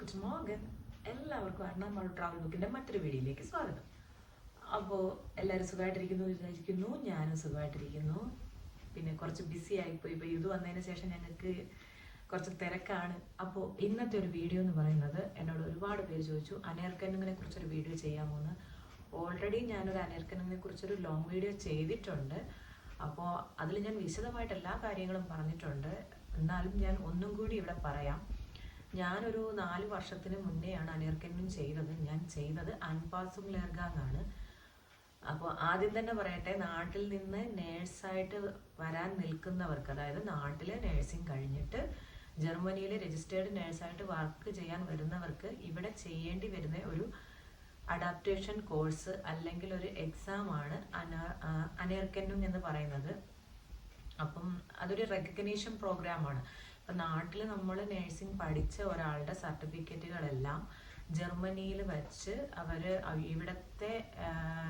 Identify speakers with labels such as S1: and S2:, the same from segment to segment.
S1: Good morning. എല്ലാവർക്കും അണ്ണാമോൾ travel ബുക്കിന്റെ മറ്റൊരു വീഡിയോയിലേക്ക് സ്വാഗതം. അപ്പോൾ എല്ലാവരും സുഖമായിട്ടിരിക്കുന്നു വിചാരിക്കുന്നു. ഞാനും സുഖമായിട്ടിരിക്കുന്നു. പിന്നെ കുറച്ച് ബിസി ആയിപ്പോയി. ഇപ്പോൾ ഇത് വന്നതിന് ശേഷം ഞങ്ങൾക്ക് കുറച്ച് തിരക്കാണ്. അപ്പോൾ ഇന്നത്തെ ഒരു വീഡിയോ എന്ന് പറയുന്നത്, എന്നോട് ഒരുപാട് പേര് ചോദിച്ചു അനേർക്കന്നിങ്ങിനെ കുറിച്ചൊരു വീഡിയോ ചെയ്യാമോ എന്ന്. ഓൾറെഡി ഞാനൊരു അനേർക്കന്നിങ്ങിനെ കുറിച്ചൊരു ലോങ് വീഡിയോ ചെയ്തിട്ടുണ്ട്. അപ്പോൾ അതിൽ ഞാൻ വിശദമായിട്ട് എല്ലാ കാര്യങ്ങളും പറഞ്ഞിട്ടുണ്ട്. എന്നാലും ഞാൻ ഒന്നും കൂടി ഇവിടെ പറയാം. ഞാനൊരു 4 വർഷത്തിന് മുന്നെയാണ് അനേർക്കന്നും ചെയ്തത്. ഞാൻ ചെയ്തത് അൻപാസും ലേർഗാങ് ആണ്. അപ്പോൾ ആദ്യം തന്നെ പറയട്ടെ, നാട്ടിൽ നിന്ന് നേഴ്സായിട്ട് വരാൻ നിൽക്കുന്നവർക്ക്, അതായത് നാട്ടിൽ നേഴ്സിംഗ് കഴിഞ്ഞിട്ട് ജർമ്മനിയിൽ രജിസ്റ്റേർഡ് നേഴ്സായിട്ട് വർക്ക് ചെയ്യാൻ വരുന്നവർക്ക് ഇവിടെ ചെയ്യേണ്ടി വരുന്ന ഒരു അഡാപ്റ്റേഷൻ കോഴ്സ് അല്ലെങ്കിൽ ഒരു എക്സാം ആണ് അനേർക്കന്നും എന്ന് പറയുന്നത്. അപ്പം അതൊരു റെക്കഗ്നീഷൻ പ്രോഗ്രാമാണ്. ഇപ്പം നാട്ടിൽ നമ്മൾ നേഴ്സിംഗ് പഠിച്ച ഒരാളുടെ സർട്ടിഫിക്കറ്റുകളെല്ലാം ജർമ്മനിയിൽ വെച്ച് അവർ ഇവിടുത്തെ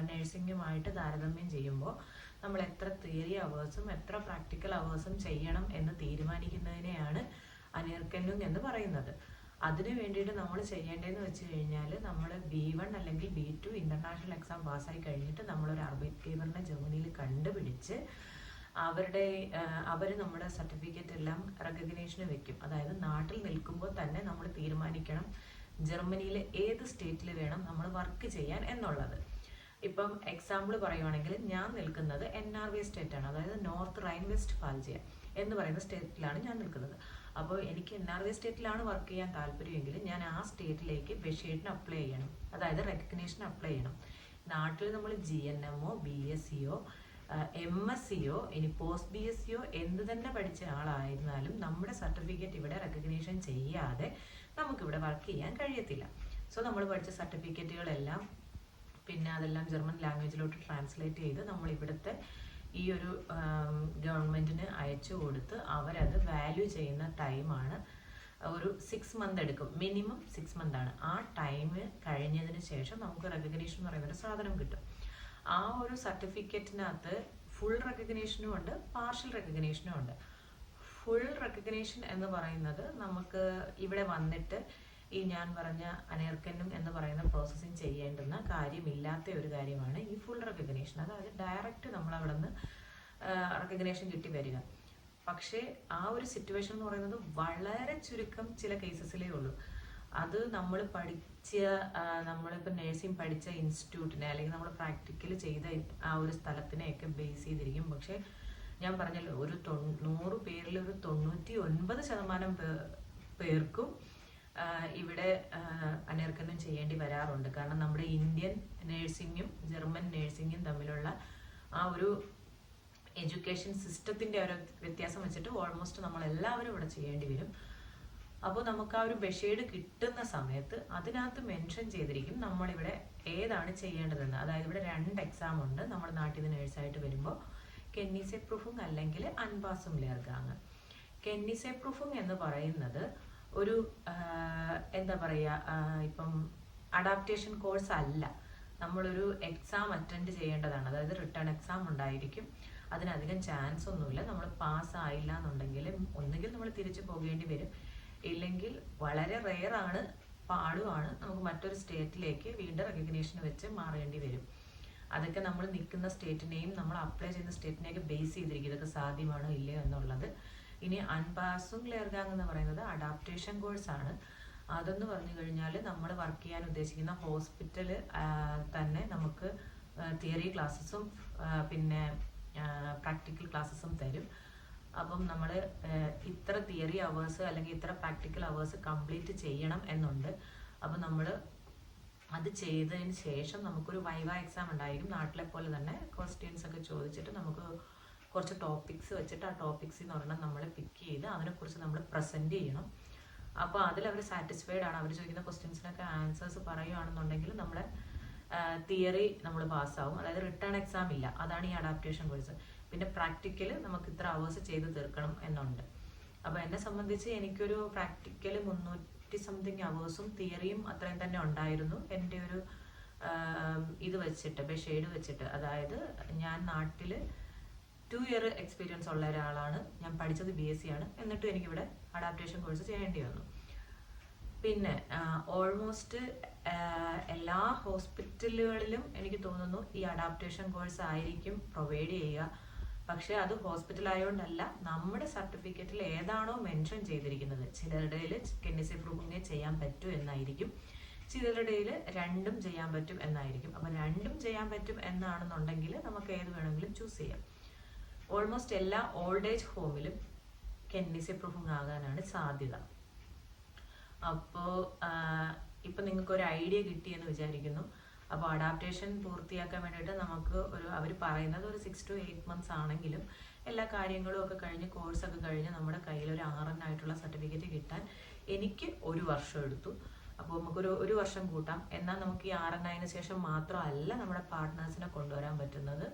S1: നേഴ്സിംഗുമായിട്ട് താരതമ്യം ചെയ്യുമ്പോൾ നമ്മൾ എത്ര തിയറി അവേഴ്സും എത്ര പ്രാക്ടിക്കൽ അവേഴ്സും ചെയ്യണം എന്ന് തീരുമാനിക്കുന്നതിനെയാണ് അനേർക്കന്നും എന്ന് പറയുന്നത്. അതിനു വേണ്ടിയിട്ട് നമ്മൾ ചെയ്യേണ്ടതെന്ന് വെച്ച് കഴിഞ്ഞാൽ, നമ്മൾ B1 അല്ലെങ്കിൽ B2 ഇൻ്റർനാഷണൽ എക്സാം പാസ്സായി കഴിഞ്ഞിട്ട് നമ്മളൊരു അർബൈറ്റ്ഗേബറിനെ ജർമ്മനിയിൽ കണ്ടുപിടിച്ച് അവർ നമ്മുടെ സർട്ടിഫിക്കറ്റ് എല്ലാം റെക്കഗ്നേഷന് വെക്കും. അതായത് നാട്ടിൽ നിൽക്കുമ്പോൾ തന്നെ നമ്മൾ തീരുമാനിക്കണം ജർമ്മനിയിലെ ഏത് സ്റ്റേറ്റിൽ വേണം നമ്മൾ വർക്ക് ചെയ്യാൻ എന്നുള്ളത്. ഇപ്പം എക്സാമ്പിൾ പറയുവാണെങ്കിൽ, ഞാൻ നിൽക്കുന്നത് NRW സ്റ്റേറ്റാണ്, അതായത് നോർത്ത് റൈൻ വെസ്റ്റ് ഫാൽജിയ എന്ന് പറയുന്ന സ്റ്റേറ്റിലാണ് ഞാൻ നിൽക്കുന്നത്. അപ്പോൾ എനിക്ക് NRW സ്റ്റേറ്റിലാണ് വർക്ക് ചെയ്യാൻ താല്പര്യമെങ്കിൽ ഞാൻ ആ സ്റ്റേറ്റിലേക്ക് ബെഷേഡിന് അപ്ലൈ ചെയ്യണം, അതായത് റെക്കഗ്നേഷൻ അപ്ലൈ ചെയ്യണം. നാട്ടിൽ നമ്മൾ GNMO BSCയോ MSCയോ ഇനി പോസ്റ്റ് BSCയോ എന്ത് തന്നെ പഠിച്ച ആളായിരുന്നാലും നമ്മുടെ സർട്ടിഫിക്കറ്റ് ഇവിടെ റെക്കഗ്നേഷൻ ചെയ്യാതെ നമുക്കിവിടെ വർക്ക് ചെയ്യാൻ കഴിയത്തില്ല. സോ നമ്മൾ പഠിച്ച സർട്ടിഫിക്കറ്റുകളെല്ലാം പിന്നെ അതെല്ലാം ജർമ്മൻ ലാംഗ്വേജിലോട്ട് ട്രാൻസ്ലേറ്റ് ചെയ്ത് നമ്മൾ ഇവിടുത്തെ ഈ ഒരു ഗവൺമെൻറ്റിന് അയച്ചു കൊടുത്ത് അവരത് വാല്യൂ ചെയ്യുന്ന ടൈമാണ് ഒരു 6 മന്ത് എടുക്കും. മിനിമം 6 മന്താണ്. ആ ടൈം കഴിഞ്ഞതിന് ശേഷം നമുക്ക് റെക്കഗ്നേഷൻ എന്ന് പറയുന്നൊരു സാധനം കിട്ടും. ആ ഒരു സർട്ടിഫിക്കറ്റിനകത്ത് ഫുൾ റെക്കഗ്നേഷനും ഉണ്ട്, പാർഷ്യൽ റെക്കഗ്നേഷനും ഉണ്ട്. ഫുൾ റെക്കഗ്നേഷൻ എന്ന് പറയുന്നത് നമുക്ക് ഇവിടെ വന്നിട്ട് ഈ ഞാൻ പറഞ്ഞ അനേർക്കന്നും എന്ന് പറയുന്ന പ്രോസസ്സിങ് ചെയ്യേണ്ടുന്ന കാര്യമില്ലാത്ത ഒരു കാര്യമാണ് ഈ ഫുൾ റെക്കഗ്നേഷൻ. അതായത് ഡയറക്റ്റ് നമ്മൾ അവിടെ നിന്ന് റെക്കഗ്നേഷൻ കിട്ടി വരിക. പക്ഷേ ആ ഒരു സിറ്റുവേഷൻ എന്ന് പറയുന്നത് വളരെ ചുരുക്കം ചില കേസസിലേ ഉള്ളൂ. അത് നമ്മൾ നമ്മളിപ്പോൾ നേഴ്സിംഗ് പഠിച്ച ഇൻസ്റ്റിറ്റ്യൂട്ടിനെ അല്ലെങ്കിൽ നമ്മൾ പ്രാക്ടിക്കൽ ചെയ്ത ആ ഒരു സ്ഥലത്തിനെയൊക്കെ ബേസ് ചെയ്തിരിക്കും. പക്ഷേ ഞാൻ പറഞ്ഞല്ലോ, ഒരു 100 പേരിൽ ഒരു 99% പേർക്കും ഇവിടെ അനേർക്കന്നും ചെയ്യേണ്ടി വരാറുണ്ട്. കാരണം നമ്മുടെ ഇന്ത്യൻ നേഴ്സിങ്ങും ജർമ്മൻ നേഴ്സിങ്ങും തമ്മിലുള്ള ആ ഒരു എഡ്യൂക്കേഷൻ സിസ്റ്റത്തിൻ്റെ ഒരു വ്യത്യാസം വെച്ചിട്ട് ഓൾമോസ്റ്റ് നമ്മളെല്ലാവരും ഇവിടെ ചെയ്യേണ്ടി വരും. അപ്പോൾ നമുക്ക് ആ ഒരു ബെഷേഡ് കിട്ടുന്ന സമയത്ത് അതിനകത്ത് മെൻഷൻ ചെയ്തിരിക്കും നമ്മളിവിടെ ഏതാണ് ചെയ്യേണ്ടതെന്ന്. അതായത് ഇവിടെ 2 എക്സാം ഉണ്ട് നമ്മൾ നാട്ടിൽ നിന്ന് നേഴ്സായിട്ട് വരുമ്പോൾ, കെന്നിസെ പ്രൂഫും അല്ലെങ്കിൽ അൻപാസും ലേർഗാങ്. കെന്നിസെ പ്രൂഫും എന്ന് പറയുന്നത് ഒരു എന്താ പറയുക, ഇപ്പം അഡാപ്റ്റേഷൻ കോഴ്സ് അല്ല, നമ്മളൊരു എക്സാം അറ്റൻഡ് ചെയ്യേണ്ടതാണ്. അതായത് റിട്ടേൺ എക്സാം ഉണ്ടായിരിക്കും. അതിനധികം ചാൻസ് ഒന്നുമില്ല. നമ്മൾ പാസ്സായില്ല എന്നുണ്ടെങ്കിൽ ഒന്നുകിൽ നമ്മൾ തിരിച്ചു പോകേണ്ടി വരും, ഇല്ലെങ്കിൽ വളരെ റെയറാണ്, പാടുമാണ്, നമുക്ക് മറ്റൊരു സ്റ്റേറ്റിലേക്ക് വീണ്ടും റെക്കഗ്നേഷൻ വെച്ച് മാറേണ്ടി വരും. അതൊക്കെ നമ്മൾ നിൽക്കുന്ന സ്റ്റേറ്റിനെയും നമ്മൾ അപ്ലൈ ചെയ്യുന്ന സ്റ്റേറ്റിനെയൊക്കെ ബേസ് ചെയ്തിരിക്കും ഇതൊക്കെ സാധ്യമാണോ ഇല്ലയോ എന്നുള്ളത്. ഇനി അൻപാസും ലേർഗാങ് എന്ന് പറയുന്നത് അഡാപ്റ്റേഷൻ കോഴ്സാണ്. അതെന്ന് പറഞ്ഞു കഴിഞ്ഞാൽ നമ്മൾ വർക്ക് ചെയ്യാൻ ഉദ്ദേശിക്കുന്ന ഹോസ്പിറ്റൽ തന്നെ നമുക്ക് തിയറി ക്ലാസ്സസും പിന്നെ പ്രാക്ടിക്കൽ ക്ലാസ്സസും തരും. അപ്പം നമ്മൾ ഇത്ര തിയറി അവേഴ്സ് അല്ലെങ്കിൽ ഇത്ര പ്രാക്ടിക്കൽ അവേഴ്സ് കംപ്ലീറ്റ് ചെയ്യണം എന്നുണ്ട്. അപ്പം നമ്മൾ അത് ചെയ്തതിന് ശേഷം നമുക്കൊരു വൈവ എക്സാം ഉണ്ടായിരിക്കും. നാട്ടിലെ പോലെ തന്നെ ക്വസ്റ്റ്യൻസ് ഒക്കെ ചോദിച്ചിട്ട് നമുക്ക് കുറച്ച് ടോപ്പിക്സ് വെച്ചിട്ട് ആ ടോപ്പിക്സിൽ നിന്ന് ഒരെണ്ണം നമ്മൾ പിക്ക് ചെയ്ത് അതിനെക്കുറിച്ച് നമ്മൾ പ്രസൻറ്റ് ചെയ്യണം. അപ്പോൾ അതിലവർ സാറ്റിസ്ഫൈഡ് ആണ്. അവർ ചോദിക്കുന്ന ക്വസ്റ്റ്യൻസിനൊക്കെ ആൻസേഴ്സ് പറയുകയാണെന്നുണ്ടെങ്കിൽ നമ്മുടെ തിയറി നമ്മൾ പാസ്സാവും. അതായത് റിട്ടേൺ എക്സാം ഇല്ല. അതാണ് ഈ അഡാപ്റ്റേഷൻ കോഴ്സ്. പിന്നെ പ്രാക്ടിക്കൽ നമുക്ക് ഇത്ര അവേഴ്സ് ചെയ്ത് തീർക്കണം എന്നുണ്ട്. അപ്പോൾ എന്നെ സംബന്ധിച്ച് എനിക്കൊരു പ്രാക്ടിക്കൽ 300 സംതിങ് അവേഴ്സും തിയറിയും അത്രയും തന്നെ ഉണ്ടായിരുന്നു. എൻ്റെ ഒരു ഇത് വെച്ചിട്ട് ബെഷേഡ് വെച്ചിട്ട്, അതായത് ഞാൻ നാട്ടിൽ 2 ഇയർ എക്സ്പീരിയൻസ് ഉള്ള ഒരാളാണ്. ഞാൻ പഠിച്ചത് BSc ആണ്. എന്നിട്ടും എനിക്കിവിടെ അഡാപ്റ്റേഷൻ കോഴ്സ് ചെയ്യേണ്ടി വന്നു. പിന്നെ ഓൾമോസ്റ്റ് എല്ലാ ഹോസ്പിറ്റലുകളിലും എനിക്ക് തോന്നുന്നു ഈ അഡാപ്റ്റേഷൻ കോഴ്സ് ആയിരിക്കും പ്രൊവൈഡ് ചെയ്യുക. പക്ഷെ അത് ഹോസ്പിറ്റൽ ആയതുകൊണ്ടല്ല, നമ്മുടെ സർട്ടിഫിക്കറ്റിൽ ഏതാണോ മെൻഷൻ ചെയ്തിരിക്കുന്നത്, ചിലരുടെ കെന്നിസി പ്രൂഫിംഗ് ചെയ്യാൻ പറ്റൂ എന്നായിരിക്കും, ചിലരുടെ രണ്ടും ചെയ്യാൻ പറ്റും എന്നായിരിക്കും. അപ്പം രണ്ടും ചെയ്യാൻ പറ്റും എന്നാണെന്നുണ്ടെങ്കിൽ നമുക്ക് ഏത് വേണമെങ്കിലും ചൂസ് ചെയ്യാം. ഓൾമോസ്റ്റ് എല്ലാ ഓൾഡ് ഏജ് ഹോമിലും കെന്നിസി പ്രൂഫിംഗ് ആകാനാണ് സാധ്യത. അപ്പോൾ ഇപ്പം നിങ്ങൾക്ക് ഒരു ഐഡിയ കിട്ടിയെന്ന് വിചാരിക്കുന്നു. അപ്പോൾ അഡാപ്റ്റേഷൻ പൂർത്തിയാക്കാൻ വേണ്ടിയിട്ട് നമുക്ക് അവർ പറയുന്നത് ഒരു 6 to 8 months ആണെങ്കിലും എല്ലാ കാര്യങ്ങളും ഒക്കെ കഴിഞ്ഞ് കോഴ്സൊക്കെ കഴിഞ്ഞ് നമ്മുടെ കയ്യിൽ ഒരു RN ആയിട്ടുള്ള സർട്ടിഫിക്കറ്റ് കിട്ടാൻ എനിക്ക് 1 വർഷം എടുത്തു. അപ്പോൾ നമുക്കൊരു 1 വർഷം കൂട്ടാം. എന്നാൽ നമുക്ക് ഈ RN ആയതിനു ശേഷം മാത്രമല്ല നമ്മുടെ പാർട്ട്നേഴ്സിനെ കൊണ്ടുവരാൻ പറ്റുന്നത്.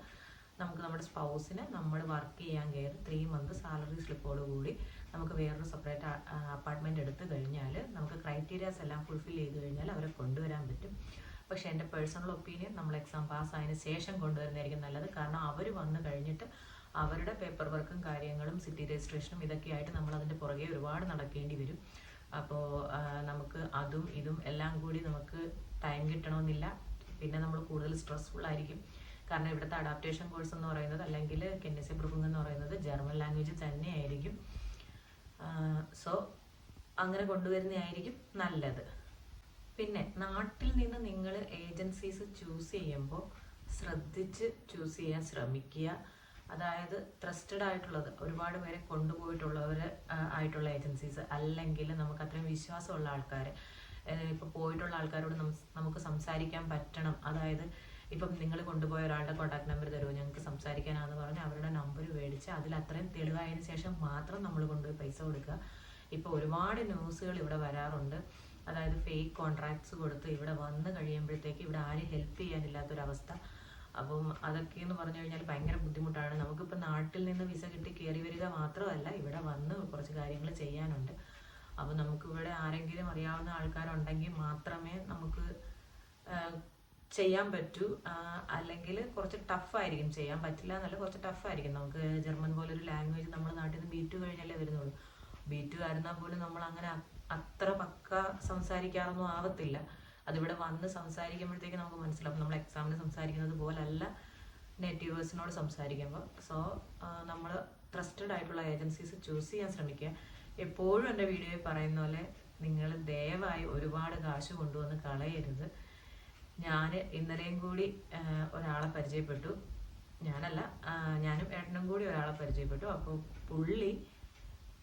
S1: നമുക്ക് നമ്മുടെ സ്പൗസിന് നമ്മൾ വർക്ക് ചെയ്യാൻ കയറി 3 month സാലറി സ്ലിപ്പോട് കൂടി നമുക്ക് വേറൊരു സെപ്പറേറ്റ് അപ്പാർട്ട്മെന്റ് എടുത്തു കഴിഞ്ഞാൽ നമുക്ക് ക്രൈറ്റീരിയാസ് എല്ലാം ഫുൾഫിൽ ചെയ്ത് കഴിഞ്ഞാൽ അവരെ കൊണ്ടുവരാൻ പറ്റും. പക്ഷെ എൻ്റെ പേഴ്സണൽ ഒപ്പീനിയൻ നമ്മൾ എക്സാം പാസ്സായതിനു ശേഷം കൊണ്ടുവരുന്നതായിരിക്കും നല്ലത്. കാരണം അവർ വന്നു കഴിഞ്ഞിട്ട് അവരുടെ പേപ്പർ വർക്കും കാര്യങ്ങളും സിറ്റി രജിസ്ട്രേഷനും ഇതൊക്കെ ആയിട്ട് നമ്മൾ അതിൻ്റെ പുറകെ ഒരുപാട് നടക്കേണ്ടി വരും. അപ്പോൾ നമുക്ക് അതും ഇതും എല്ലാം കൂടി നമുക്ക് ടൈം കിട്ടണമെന്നില്ല. പിന്നെ നമ്മൾ കൂടുതൽ സ്ട്രെസ്ഫുൾ ആയിരിക്കും. കാരണം ഇവിടുത്തെ അഡാപ്റ്റേഷൻ കോഴ്സ് എന്ന് പറയുന്നത് അല്ലെങ്കിൽ കെന്നിസി പ്രൂഫിംഗ് എന്ന് പറയുന്നത് ജർമ്മൻ ലാംഗ്വേജ് തന്നെയായിരിക്കും. സോ അങ്ങനെ കൊണ്ടുവരുന്നതായിരിക്കും നല്ലത്. പിന്നെ നാട്ടിൽ നിന്ന് നിങ്ങൾ ഏജൻസീസ് ചൂസ് ചെയ്യുമ്പോൾ ശ്രദ്ധിച്ച് ചൂസ് ചെയ്യാൻ ശ്രമിക്കുക. അതായത് ട്രസ്റ്റഡ് ആയിട്ടുള്ളത്, ഒരുപാട് പേരെ കൊണ്ടുപോയിട്ടുള്ളവർ ആയിട്ടുള്ള ഏജൻസീസ്, അല്ലെങ്കിൽ നമുക്ക് അത്രയും വിശ്വാസമുള്ള ആൾക്കാർ, ഇപ്പോൾ പോയിട്ടുള്ള ആൾക്കാരോട് നമുക്ക് സംസാരിക്കാൻ പറ്റണം. അതായത് ഇപ്പം നിങ്ങൾ കൊണ്ടുപോയ ഒരാളുടെ കോൺടാക്ട് നമ്പർ തരുമോ ഞങ്ങൾക്ക് സംസാരിക്കാനാണെന്ന് പറഞ്ഞ് അവരുടെ നമ്പർ മേടിച്ച് അതിൽ അത്രയും തെളിവായതിനു ശേഷം മാത്രം നമ്മൾ കൊണ്ടുപോയി പൈസ കൊടുക്കുക. ഇപ്പോൾ ഒരുപാട് ന്യൂസുകൾ ഇവിടെ വരാറുണ്ട്. അതായത് ഫേക്ക് കോൺട്രാക്ട്സ് കൊടുത്ത് ഇവിടെ വന്ന് കഴിയുമ്പോഴത്തേക്ക് ഇവിടെ ആരും ഹെൽപ്പ് ചെയ്യാനില്ലാത്തൊരവസ്ഥ. അപ്പം അതൊക്കെയെന്ന് പറഞ്ഞു കഴിഞ്ഞാൽ ഭയങ്കര ബുദ്ധിമുട്ടാണ്. നമുക്കിപ്പോൾ നാട്ടിൽ നിന്ന് വിസ കിട്ടി കയറി വരിക മാത്രമല്ല, ഇവിടെ വന്ന് കുറച്ച് കാര്യങ്ങൾ ചെയ്യാനുണ്ട്. അപ്പോൾ നമുക്കിവിടെ ആരെങ്കിലും അറിയാവുന്ന ആൾക്കാരുണ്ടെങ്കിൽ മാത്രമേ നമുക്ക് ചെയ്യാൻ പറ്റൂ. അല്ലെങ്കിൽ കുറച്ച് ടഫായിരിക്കും. ചെയ്യാൻ പറ്റില്ല എന്നല്ല, കുറച്ച് ടഫായിരിക്കും. നമുക്ക് ജർമ്മൻ പോലൊരു ലാംഗ്വേജ് നമ്മൾ നാട്ടിൽ നിന്ന് B2 കഴിഞ്ഞല്ലേ വരുന്നുള്ളൂ. B2 ആയിരുന്നാൽ പോലും നമ്മൾ അങ്ങനെ അത്ര പക്ക സംസാരിക്കാറൊന്നും ആവത്തില്ല. അതിവിടെ വന്ന് സംസാരിക്കുമ്പോഴത്തേക്ക് നമുക്ക് മനസ്സിലാവും നമ്മൾ എക്സാമിന് സംസാരിക്കുന്നത് പോലല്ല നേറ്റീവേഴ്സിനോട് സംസാരിക്കുമ്പോൾ. സോ നമ്മൾ ട്രസ്റ്റഡ് ആയിട്ടുള്ള ഏജൻസീസ് ചൂസ് ചെയ്യാൻ ശ്രമിക്കുക. എപ്പോഴും എൻ്റെ വീഡിയോയിൽ പറയുന്ന പോലെ നിങ്ങൾ ദയവായി ഒരുപാട് കാശ് കൊണ്ടുവന്ന് കളയരുത്. ഞാൻ ഇന്നലെയും കൂടി ഒരാളെ പരിചയപ്പെട്ടു. ഞാനും ഏട്ടനും കൂടി ഒരാളെ പരിചയപ്പെട്ടു. അപ്പോൾ പുള്ളി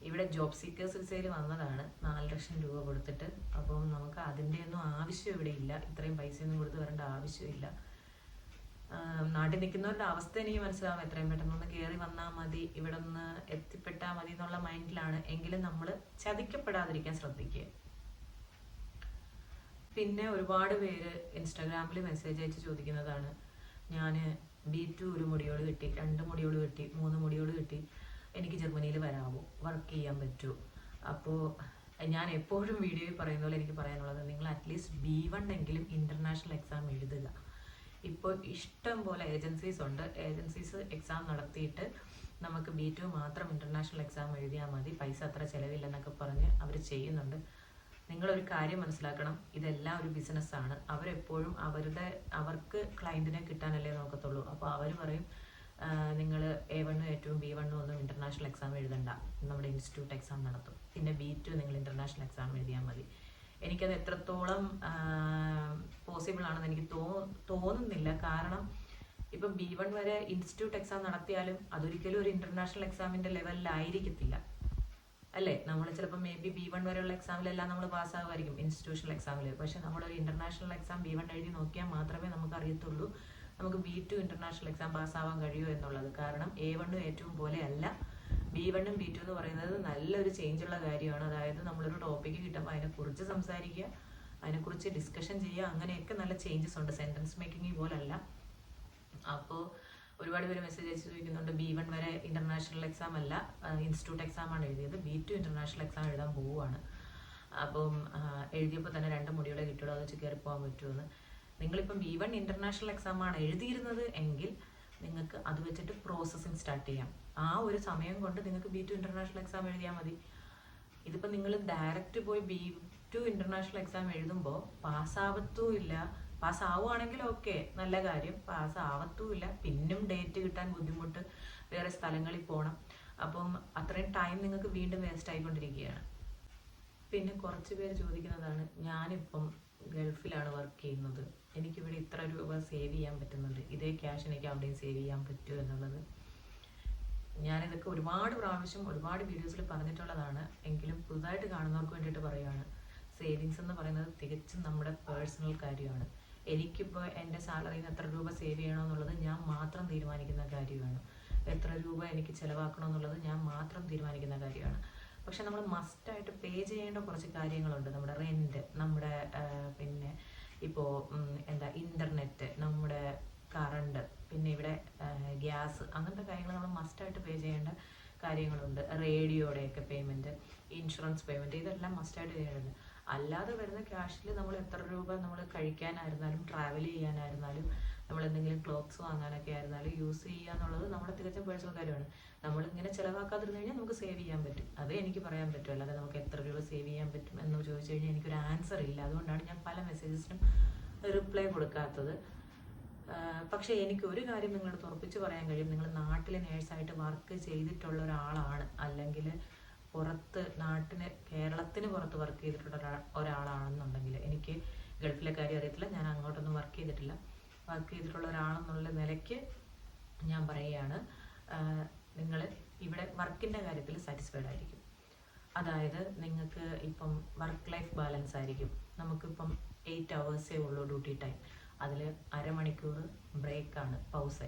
S1: ഇവിടെ ജോബ് സീക്കേഴ്സ് വിസയിൽ വന്നതാണ് 4 ലക്ഷം രൂപ കൊടുത്തിട്ട്. അപ്പം നമുക്ക് അതിൻ്റെ ഒന്നും ആവശ്യം ഇവിടെ ഇല്ല. ഇത്രയും പൈസയൊന്നും കൊടുത്ത് വരേണ്ട ആവശ്യമില്ല. നാട്ടിൽ നിൽക്കുന്നവരുടെ അവസ്ഥ എനിക്ക് മനസ്സിലാവും. എത്രയും പെട്ടെന്ന് ഒന്ന് കയറി വന്നാൽ മതി, ഇവിടെ ഒന്ന് എത്തിപ്പെട്ടാൽ മതി എന്നുള്ള മൈൻഡിലാണ്. എങ്കിലും നമ്മൾ ചതിക്കപ്പെടാതിരിക്കാൻ ശ്രദ്ധിക്കുക. പിന്നെ ഒരുപാട് പേര് ഇൻസ്റ്റാഗ്രാമിൽ മെസ്സേജ് അയച്ച് ചോദിക്കുന്നതാണ്, ഞാൻ B2 1 മൊഡ്യൂൾ കിട്ടി, 2 മൊഡ്യൂൾ കിട്ടി, 3 മൊഡ്യൂൾ കിട്ടി, എനിക്ക് ജർമ്മനിയിൽ വരാമോ, വർക്ക് ചെയ്യാൻ പറ്റുമോ? അപ്പോൾ ഞാൻ എപ്പോഴും വീഡിയോയിൽ പറയുന്ന പോലെ എനിക്ക് പറയാനുള്ളത്, നിങ്ങൾ അറ്റ്ലീസ്റ്റ് B1 എങ്കിലും ഇൻ്റർനാഷണൽ എക്സാം എഴുതുക. ഇപ്പോൾ ഇഷ്ടം പോലെ ഏജൻസീസ് ഉണ്ട്. ഏജൻസീസ് എക്സാം നടത്തിയിട്ട് നമുക്ക് B2 മാത്രം ഇൻ്റർനാഷണൽ എക്സാം എഴുതിയാൽ മതി, പൈസ അത്ര ചിലവില്ലെന്നൊക്കെ പറഞ്ഞ് അവർ ചെയ്യുന്നുണ്ട്. നിങ്ങളൊരു കാര്യം മനസ്സിലാക്കണം, ഇതെല്ലാം ഒരു ബിസിനസ്സാണ്. അവരെപ്പോഴും അവർക്ക് ക്ലയൻറ്റിനെ കിട്ടാനല്ലേ നോക്കത്തുള്ളൂ. അപ്പോൾ അവർ പറയും നിങ്ങൾ A1 A2 B1 ഒന്നും ഇൻ്റർനാഷണൽ എക്സാം എഴുതണ്ട, നമ്മുടെ ഇൻസ്റ്റിറ്റ്യൂട്ട് എക്സാം നടത്തും, പിന്നെ B2 നിങ്ങൾ ഇൻ്റർനാഷണൽ എക്സാം എഴുതിയാൽ മതി. എനിക്കത് എത്രത്തോളം പോസിബിൾ ആണെന്ന് എനിക്ക് തോന്നുന്നില്ല. കാരണം ഇപ്പം B1 വരെ ഇൻസ്റ്റിറ്റ്യൂട്ട് എക്സാം നടത്തിയാലും അതൊരിക്കലും ഒരു ഇൻ്റർനാഷണൽ എക്സാമിൻ്റെ ലെവലിലായിരിക്കത്തില്ല അല്ലേ. നമ്മൾ ചിലപ്പോൾ B1 വരെയുള്ള എക്സാമിലെല്ലാം നമ്മൾ പാസ്സാകുമായിരിക്കും ഇൻസ്റ്റിറ്റ്യൂഷണൽ എക്സാമിൽ. പക്ഷെ നമ്മളൊരു ഇൻ്റർനാഷണൽ എക്സാം B1 എഴുതി നോക്കിയാൽ മാത്രമേ നമുക്ക് അറിയത്തുള്ളൂ നമുക്ക് B2 ഇൻ്റർനാഷണൽ എക്സാം പാസ്സാവാൻ കഴിയുമോ എന്നുള്ളത്. കാരണം A1 A2 പോലെയല്ല, B1 B2 എന്ന് പറയുന്നത് നല്ലൊരു ചേഞ്ചുള്ള കാര്യമാണ്. അതായത് നമ്മളൊരു ടോപ്പിക്ക് കിട്ടുമ്പോൾ അതിനെക്കുറിച്ച് സംസാരിക്കുക, അതിനെക്കുറിച്ച് ഡിസ്കഷൻ ചെയ്യുക, അങ്ങനെയൊക്കെ നല്ല ചേഞ്ചസ് ഉണ്ട്. സെൻറ്റൻസ് മേക്കിംഗ് പോലല്ല. അപ്പോൾ ഒരുപാട് പേര് മെസ്സേജ് അയച്ച് ചോദിക്കുന്നുണ്ട്, B1 വരെ ഇൻ്റർനാഷണൽ എക്സാം അല്ല, ഇൻസ്റ്റിറ്റ്യൂട്ട് എക്സാമാണ് എഴുതിയത്, B2 ഇൻ്റർനാഷണൽ എക്സാം എഴുതാൻ പോവുകയാണ്. അപ്പം എഴുതിയപ്പോൾ തന്നെ 2 മൊഡ്യൂളെ കിട്ടുള്ളൂ, അത് വെച്ച് കയറി പോകാൻ പറ്റുമെന്ന്. നിങ്ങളിപ്പം B1 ഇൻ്റർനാഷണൽ എക്സാമാണ് എഴുതിയിരുന്നത് എങ്കിൽ നിങ്ങൾക്ക് അത് വെച്ചിട്ട് പ്രോസസ്സിങ് സ്റ്റാർട്ട് ചെയ്യാം. ആ ഒരു സമയം കൊണ്ട് നിങ്ങൾക്ക് B2 ഇൻ്റർനാഷണൽ എക്സാം എഴുതിയാൽ മതി. ഇതിപ്പോൾ നിങ്ങൾ ഡയറക്റ്റ് പോയി B2 ഇന്റർനാഷണൽ എക്സാം എഴുതുമ്പോൾ പാസ്സാവത്തുമില്ല. പാസ്സാവുകയാണെങ്കിൽ ഓക്കെ, നല്ല കാര്യം. പാസ്സാവത്തുമില്ല, പിന്നും ഡേറ്റ് കിട്ടാൻ ബുദ്ധിമുട്ട്, വേറെ സ്ഥലങ്ങളിൽ പോകണം. അപ്പം അത്രയും ടൈം നിങ്ങൾക്ക് വീണ്ടും വേസ്റ്റ് ആയിക്കൊണ്ടിരിക്കുകയാണ്. പിന്നെ കുറച്ച് പേര് ചോദിക്കുന്നതാണ്, ഞാനിപ്പം ഗൾഫിലാണ് വർക്ക് ചെയ്യുന്നത്, എനിക്കിവിടെ ഇത്ര രൂപ സേവ് ചെയ്യാൻ പറ്റുന്നുണ്ട്, ഇതേ ക്യാഷ് എനിക്ക് അവിടെയും സേവ് ചെയ്യാൻ പറ്റുമോ എന്നുള്ളത്. ഞാനിതൊക്കെ ഒരുപാട് പ്രാവശ്യം ഒരുപാട് വീഡിയോസിൽ പറഞ്ഞിട്ടുള്ളതാണ്. എങ്കിലും പുതുതായിട്ട് കാണുന്നവർക്ക് വേണ്ടിയിട്ട് പറയുകയാണ്, സേവിങ്സ് എന്ന് പറയുന്നത് തികച്ചും നമ്മുടെ പേഴ്സണൽ കാര്യമാണ്. എനിക്കിപ്പോൾ എൻ്റെ സാലറിയിൽ നിന്ന് എത്ര രൂപ സേവ് ചെയ്യണമെന്നുള്ളത് ഞാൻ മാത്രം തീരുമാനിക്കുന്ന കാര്യമാണ്. എത്ര രൂപ എനിക്ക് ചിലവാക്കണമെന്നുള്ളത് ഞാൻ മാത്രം തീരുമാനിക്കുന്ന കാര്യമാണ്. പക്ഷെ നമ്മൾ മസ്റ്റായിട്ട് പേ ചെയ്യേണ്ട കുറച്ച് കാര്യങ്ങളുണ്ട്. നമ്മുടെ റെൻറ്റ്, നമ്മുടെ പിന്നെ ഇപ്പോൾ ഇൻ്റർനെറ്റ്, നമ്മുടെ കറണ്ട്, പിന്നെ ഇവിടെ ഗ്യാസ്, അങ്ങനത്തെ കാര്യങ്ങൾ നമ്മൾ മസ്റ്റായിട്ട് പേ ചെയ്യേണ്ട കാര്യങ്ങളുണ്ട്. റേഡിയോയുടെയൊക്കെ പേയ്മെൻറ്റ്, ഇൻഷുറൻസ് പേയ്മെൻറ്റ്, ഇതെല്ലാം മസ്റ്റായിട്ട് ചെയ്യേണ്ടത്. അല്ലാതെ വരുന്ന ക്യാഷിൽ നമ്മൾ എത്ര രൂപ നമ്മൾ കഴിക്കാനായിരുന്നാലും ട്രാവൽ ചെയ്യാനായിരുന്നാലും നമ്മൾ എന്തെങ്കിലും ക്ലോത്ത്സ് വാങ്ങാനൊക്കെ ആയിരുന്നാലും യൂസ് ചെയ്യുക എന്നുള്ളത് നമ്മുടെ തികച്ചും പേഴ്സണൽ കാര്യമാണ്. നമ്മളിങ്ങനെ ചിലവാക്കാതിരുന്നു കഴിഞ്ഞാൽ നമുക്ക് സേവ് ചെയ്യാൻ പറ്റും. അതേ എനിക്ക് പറയാൻ പറ്റും. അല്ലാതെ നമുക്ക് എത്ര രൂപ സേവ് ചെയ്യാൻ പറ്റും എന്ന് ചോദിച്ചു കഴിഞ്ഞാൽ എനിക്കൊരു ആൻസർ ഇല്ല. അതുകൊണ്ടാണ് ഞാൻ പല മെസ്സേജസിനും റിപ്ലൈ കൊടുക്കാത്തത്. പക്ഷേ എനിക്ക് ഒരു കാര്യം നിങ്ങളോട് ഉറപ്പിച്ച് പറയാൻ കഴിയും, നിങ്ങൾ നാട്ടിൽ നേഴ്സായിട്ട് വർക്ക് ചെയ്തിട്ടുള്ള ഒരാളാണ്, അല്ലെങ്കിൽ പുറത്ത് കേരളത്തിന് പുറത്ത് വർക്ക് ചെയ്തിട്ടുള്ള ഒരാളാണെന്നുണ്ടെങ്കിൽ, എനിക്ക് ഗൾഫിലെ കാര്യം അറിയത്തില്ല, ഞാൻ അങ്ങോട്ടൊന്നും വർക്ക് ചെയ്തിട്ടില്ല, വർക്ക് ചെയ്തിട്ടുള്ള ഒരാളെന്നുള്ള നിലയ്ക്ക് ഞാൻ പറയുകയാണ്, നിങ്ങൾ ഇവിടെ വർക്കിൻ്റെ കാര്യത്തിൽ സാറ്റിസ്ഫൈഡ് ആയിരിക്കും. അതായത് നിങ്ങൾക്ക് ഇപ്പം വർക്ക് ലൈഫ് ബാലൻസ് ആയിരിക്കും. നമുക്കിപ്പം 8 hours ഉള്ളൂ ഡ്യൂട്ടി ടൈം. അതിൽ അരമണിക്കൂർ ബ്രേക്കാണ്, പൗസ്.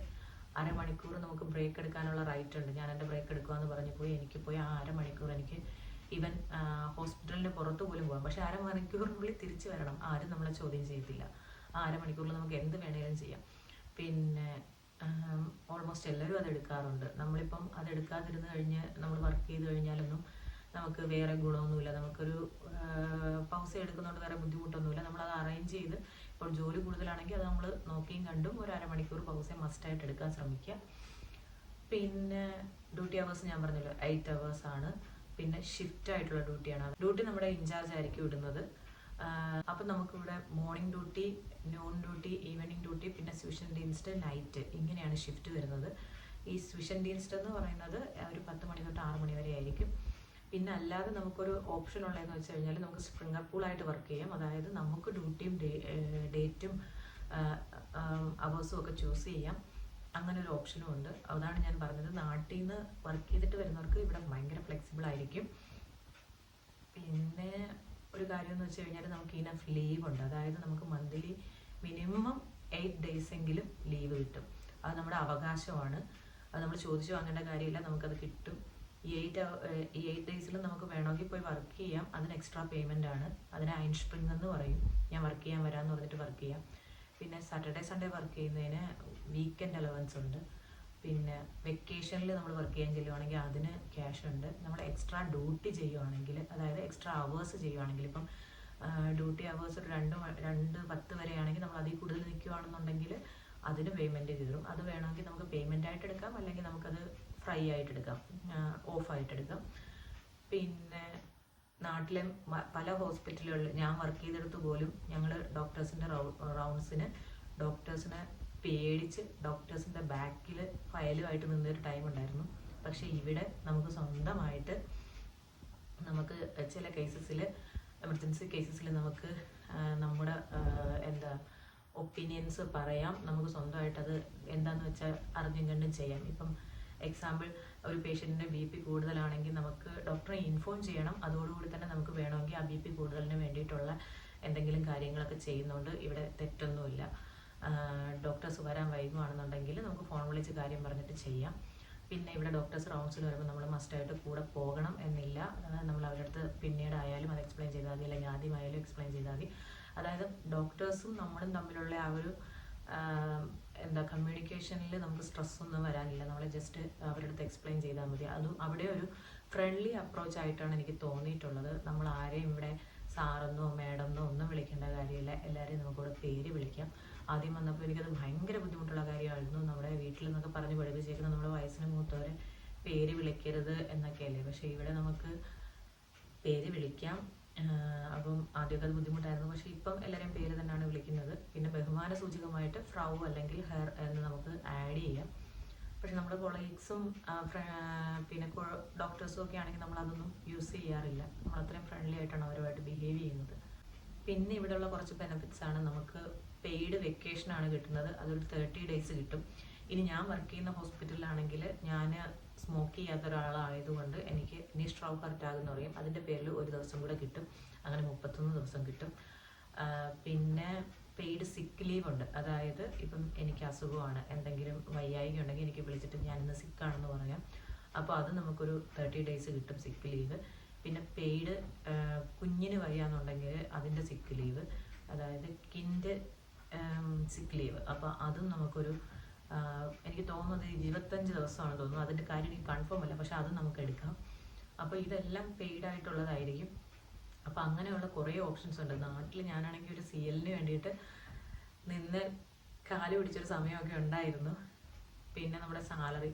S1: അരമണിക്കൂർ നമുക്ക് ബ്രേക്ക് എടുക്കാനുള്ള റൈറ്റ് ഉണ്ട്. ഞാൻ എൻ്റെ ബ്രേക്ക് എടുക്കുകയെന്ന് പറഞ്ഞു പോയി എനിക്ക് പോയി ആ അരമണിക്കൂർ എനിക്ക് ഈവൻ ഹോസ്പിറ്റലിന് പുറത്ത് പോലും പോകാം. പക്ഷേ അരമണിക്കൂറിനുള്ളിൽ തിരിച്ചു വരണം, ആരും നമ്മളെ ചോദ്യം ചെയ്യത്തില്ല. ആ അരമണിക്കൂറിൽ നമുക്ക് എന്ത് വേണേലും ചെയ്യാം. പിന്നെ ഓൾമോസ്റ്റ് എല്ലാവരും അത് എടുക്കാറുണ്ട്. നമ്മളിപ്പം അത് എടുക്കാതിരുന്ന് കഴിഞ്ഞ് നമ്മൾ വർക്ക് ചെയ്ത് കഴിഞ്ഞാലൊന്നും നമുക്ക് വേറെ ഗുണമൊന്നുമില്ല. നമുക്കൊരു പൗസ എടുക്കുന്നതുകൊണ്ട് വേറെ ബുദ്ധിമുട്ടൊന്നുമില്ല. നമ്മളത് അറേഞ്ച് ചെയ്ത്, ഇപ്പോൾ ജോലി കൂടുതലാണെങ്കിൽ അത് നമ്മൾ നോക്കിയും കണ്ടും ഒരു അരമണിക്കൂർ പൗസ മസ്റ്റായിട്ട് എടുക്കാൻ ശ്രമിക്കുക. പിന്നെ ഡ്യൂട്ടി അവേഴ്സ് ഞാൻ പറഞ്ഞല്ലോ 8 hours ആണ്. പിന്നെ ഷിഫ്റ്റ് ആയിട്ടുള്ള ഡ്യൂട്ടിയാണ്. ഡ്യൂട്ടി നമ്മുടെ ഇൻചാർജ് ആയിരിക്കും ഇടുന്നത്. അപ്പം നമുക്കിവിടെ morning duty, noon duty, evening duty, പിന്നെ സ്വിഷൻ ഡീൻസ്റ്റ്, നൈറ്റ്, ഇങ്ങനെയാണ് ഷിഫ്റ്റ് വരുന്നത്. ഈ സ്വിഷൻ ഡീൻസ്റ്റ് എന്ന് പറയുന്നത് ഒരു 10 മണി തൊട്ട് 6 മണി വരെ ആയിരിക്കും. പിന്നെ അല്ലാതെ നമുക്കൊരു ഓപ്ഷൻ ഉള്ളതെന്ന് വെച്ച് കഴിഞ്ഞാൽ നമുക്ക് സ്പ്രിംഗർ പൂളായിട്ട് വർക്ക് ചെയ്യാം. അതായത് നമുക്ക് ഡ്യൂട്ടിയും ഡേറ്റും അവേഴ്സും ഒക്കെ ചൂസ് ചെയ്യാം. അങ്ങനെ ഒരു ഓപ്ഷനും ഉണ്ട്. അതാണ് ഞാൻ പറഞ്ഞത്, നാട്ടിൽ നിന്ന് വർക്ക് ചെയ്തിട്ട് വരുന്നവർക്ക് ഇവിടെ ഭയങ്കര ഫ്ലെക്സിബിൾ ആയിരിക്കും. പിന്നെ ഒരു കാര്യം എന്ന് വെച്ച് കഴിഞ്ഞാൽ നമുക്ക് ഇനഫ് ലീവ് ഉണ്ട്. അതായത് നമുക്ക് മന്ത്ലി മിനിമം 8 days എങ്കിലും ലീവ് കിട്ടും. അത് നമ്മുടെ അവകാശമാണ്. അത് നമ്മൾ ചോദിച്ചു വാങ്ങേണ്ട കാര്യമില്ല, നമുക്കത് കിട്ടും. ഈ 8 days നമുക്ക് വേണമെങ്കിൽ പോയി വർക്ക് ചെയ്യാം. അതിന് എക്സ്ട്രാ പേയ്മെൻ്റ് ആണ്. അതിന് ഐൻസ്പ്രിങ് എന്ന് പറയും. ഞാൻ വർക്ക് ചെയ്യാൻ വരാമെന്ന് പറഞ്ഞിട്ട് വർക്ക് ചെയ്യാം. പിന്നെ സാറ്റർഡേ സൺഡേ വർക്ക് ചെയ്യുന്നതിന് വീക്കെൻഡ് അലവൻസ് ഉണ്ട്. പിന്നെ വെക്കേഷനിൽ നമ്മൾ വർക്ക് ചെയ്യാൻ ചെല്ലുവാണെങ്കിൽ അതിന് ക്യാഷ് ഉണ്ട്. നമ്മൾ എക്സ്ട്രാ ഡ്യൂട്ടി ചെയ്യുവാണെങ്കിൽ, അതായത് എക്സ്ട്രാ അവേഴ്സ് ചെയ്യുവാണെങ്കിൽ, ഇപ്പം ഡ്യൂട്ടി അവേഴ്സ് ഒരു 2-10 വരെയാണെങ്കിൽ നമ്മൾ അതിൽ കൂടുതൽ നിൽക്കുകയാണെന്നുണ്ടെങ്കിൽ അതിന് പേയ്മെൻറ്റ് കയറും. അത് വേണമെങ്കിൽ നമുക്ക് പേയ്മെൻ്റ് ആയിട്ട് എടുക്കാം, അല്ലെങ്കിൽ നമുക്കത് ഫ്രൈ ആയിട്ട് എടുക്കാം, ഓഫായിട്ട് എടുക്കാം. പിന്നെ നാട്ടിലെ പല ഹോസ്പിറ്റലുകളിൽ ഞാൻ വർക്ക് ചെയ്തെടുത്ത് പോലും ഞങ്ങൾ ഡോക്ടേഴ്സിൻ്റെ റൗണ്ട്സിന് ഡോക്ടേഴ്സിനെ പേടിച്ച് ഡോക്ടേഴ്സിൻ്റെ ബാക്കിൽ ഫയലുമായിട്ട് നിന്നൊരു ടൈം ഉണ്ടായിരുന്നു. പക്ഷേ ഇവിടെ നമുക്ക് സ്വന്തമായിട്ട് നമുക്ക് ചില കേസസിൽ, എമർജൻസി കേസസിൽ നമുക്ക് നമ്മുടെ ഒപ്പീനിയൻസ് പറയാം. നമുക്ക് സ്വന്തമായിട്ടത് എന്താണെന്ന് വെച്ചാൽ അറിഞ്ഞും കണ്ടും ചെയ്യാം. ഇപ്പം എക്സാമ്പിൾ, ഒരു പേഷ്യൻറ്റിൻ്റെ BP കൂടുതലാണെങ്കിൽ നമുക്ക് ഡോക്ടറെ ഇൻഫോം ചെയ്യണം. അതോടുകൂടി തന്നെ നമുക്ക് വേണമെങ്കിൽ ആ BP കൂടുതലിന് വേണ്ടിയിട്ടുള്ള എന്തെങ്കിലും കാര്യങ്ങളൊക്കെ ചെയ്യുന്നതുകൊണ്ട് ഇവിടെ തെറ്റൊന്നുമില്ല. ഡോക്ടേഴ്സ് വരാൻ വൈകുകയാണെന്നുണ്ടെങ്കിൽ നമുക്ക് ഫോൺ വിളിച്ച് കാര്യം പറഞ്ഞിട്ട് ചെയ്യാം. പിന്നെ ഇവിടെ ഡോക്ടേഴ്സ് റൗണ്ട്സിൽ വരുമ്പോൾ നമ്മൾ മസ്റ്റായിട്ട് കൂടെ പോകണം എന്നില്ല. നമ്മൾ അവരുടെ അടുത്ത് പിന്നീടായാലും അത് എക്സ്പ്ലെയിൻ ചെയ്താൽ മതി, അല്ലെങ്കിൽ ആദ്യമായാലും എക്സ്പ്ലെയിൻ ചെയ്താൽ മതി. അതായത് ഡോക്ടേഴ്സും നമ്മളും തമ്മിലുള്ള ആ ഒരു കമ്മ്യൂണിക്കേഷനിൽ നമുക്ക് സ്ട്രെസ്സൊന്നും വരാനില്ല. നമ്മൾ ജസ്റ്റ് അവരുടെ അടുത്ത് എക്സ്പ്ലെയിൻ ചെയ്താൽ മതി. അതും അവിടെ ഒരു ഫ്രണ്ട്ലി അപ്രോച്ച് ആയിട്ടാണ് എനിക്ക് തോന്നിയിട്ടുള്ളത്. നമ്മൾ ആരെയും ഇവിടെ സാറെന്നോ മേഡമെന്നോ ഒന്നും വിളിക്കേണ്ട കാര്യമില്ല. എല്ലാവരെയും നമുക്കിവിടെ പേര് വിളിക്കാം. ആദ്യം വന്നപ്പോൾ എനിക്കത് ഭയങ്കര ബുദ്ധിമുട്ടുള്ള കാര്യമായിരുന്നു. നമ്മുടെ വീട്ടിൽ നിന്നൊക്കെ പറഞ്ഞ് പഠിപ്പിച്ചേക്കുന്നത് നമ്മുടെ വയസ്സിന് മൂത്തവരെ പേര് വിളിക്കരുത് എന്നൊക്കെയല്ലേ. പക്ഷേ ഇവിടെ നമുക്ക് പേര് വിളിക്കാം. അപ്പം ആദ്യമൊക്കെ അത് ബുദ്ധിമുട്ടായിരുന്നു, പക്ഷെ ഇപ്പം എല്ലാവരെയും പേര് തന്നെയാണ് വിളിക്കുന്നത്. പിന്നെ ബഹുമാന സൂചകമായിട്ട് ഫ്രൗ അല്ലെങ്കിൽ ഹെർ എന്ന് നമുക്ക് ആഡ് ചെയ്യാം. പക്ഷെ നമ്മുടെ കൊളീഗ്സും പിന്നെ ഡോക്ടേഴ്സും ഒക്കെ ആണെങ്കിൽ നമ്മൾ അതൊന്നും യൂസ് ചെയ്യാറില്ല. നമ്മൾ അത്രയും ഫ്രണ്ട്ലി ആയിട്ടാണ് അവരുമായിട്ട് ബിഹേവ് ചെയ്യുന്നത്. പിന്നെ ഇവിടെയുള്ള കുറച്ച് ബെനിഫിറ്റ്സ് ആണ്. നമുക്ക് പെയ്ഡ് വെക്കേഷൻ ആണ് കിട്ടുന്നത്. അതൊരു 30 days കിട്ടും. ഇനി ഞാൻ വർക്ക് ചെയ്യുന്ന ഹോസ്പിറ്റലിലാണെങ്കിൽ ഞാൻ സ്മോക്ക് ചെയ്യാത്ത ഒരാളായതുകൊണ്ട് എനിക്ക് നിസ്ട്രൗ ഹർട്ടാഗ് എന്ന് പറയും, അതിൻ്റെ പേരിൽ 1 ദിവസം കൂടെ കിട്ടും. അങ്ങനെ 31 ദിവസം കിട്ടും. പിന്നെ പെയ്ഡ് സിക്ക് ലീവ് ഉണ്ട്. അതായത് ഇപ്പം എനിക്ക് അസുഖമാണ്, എന്തെങ്കിലും വയ്യായിക ഉണ്ടെങ്കിൽ എനിക്ക് വിളിച്ചിട്ട് ഞാനിന്ന് സിക്കാണെന്ന് പറയാം. അപ്പോൾ അത് നമുക്കൊരു 30 days കിട്ടും സിക്ക് ലീവ്. പിന്നെ പെയ്ഡ് കുഞ്ഞിന് വയ്യാന്നുണ്ടെങ്കിൽ അതിൻ്റെ സിക്ക് ലീവ്, അതായത് കിൻ്റെ സിക്ക് ലീവ്. അപ്പോൾ അതും നമുക്കൊരു എനിക്ക് തോന്നുന്നത് 25 ദിവസമാണ് തോന്നുന്നു. അതിൻ്റെ കാര്യം എനിക്ക് കൺഫേം അല്ല, പക്ഷെ അത് നമുക്ക് എടുക്കാം. അപ്പോൾ ഇതെല്ലാം പെയ്ഡ് ആയിട്ടുള്ളതായിരിക്കും. അപ്പോൾ അങ്ങനെയുള്ള കുറേ ഓപ്ഷൻസ് ഉണ്ട്. നാട്ടിൽ ഞാനാണെങ്കിൽ ഒരു CLന് വേണ്ടിയിട്ട് നിന്ന് കാല് പിടിച്ചൊരു സമയമൊക്കെ ഉണ്ടായിരുന്നു. പിന്നെ നമ്മുടെ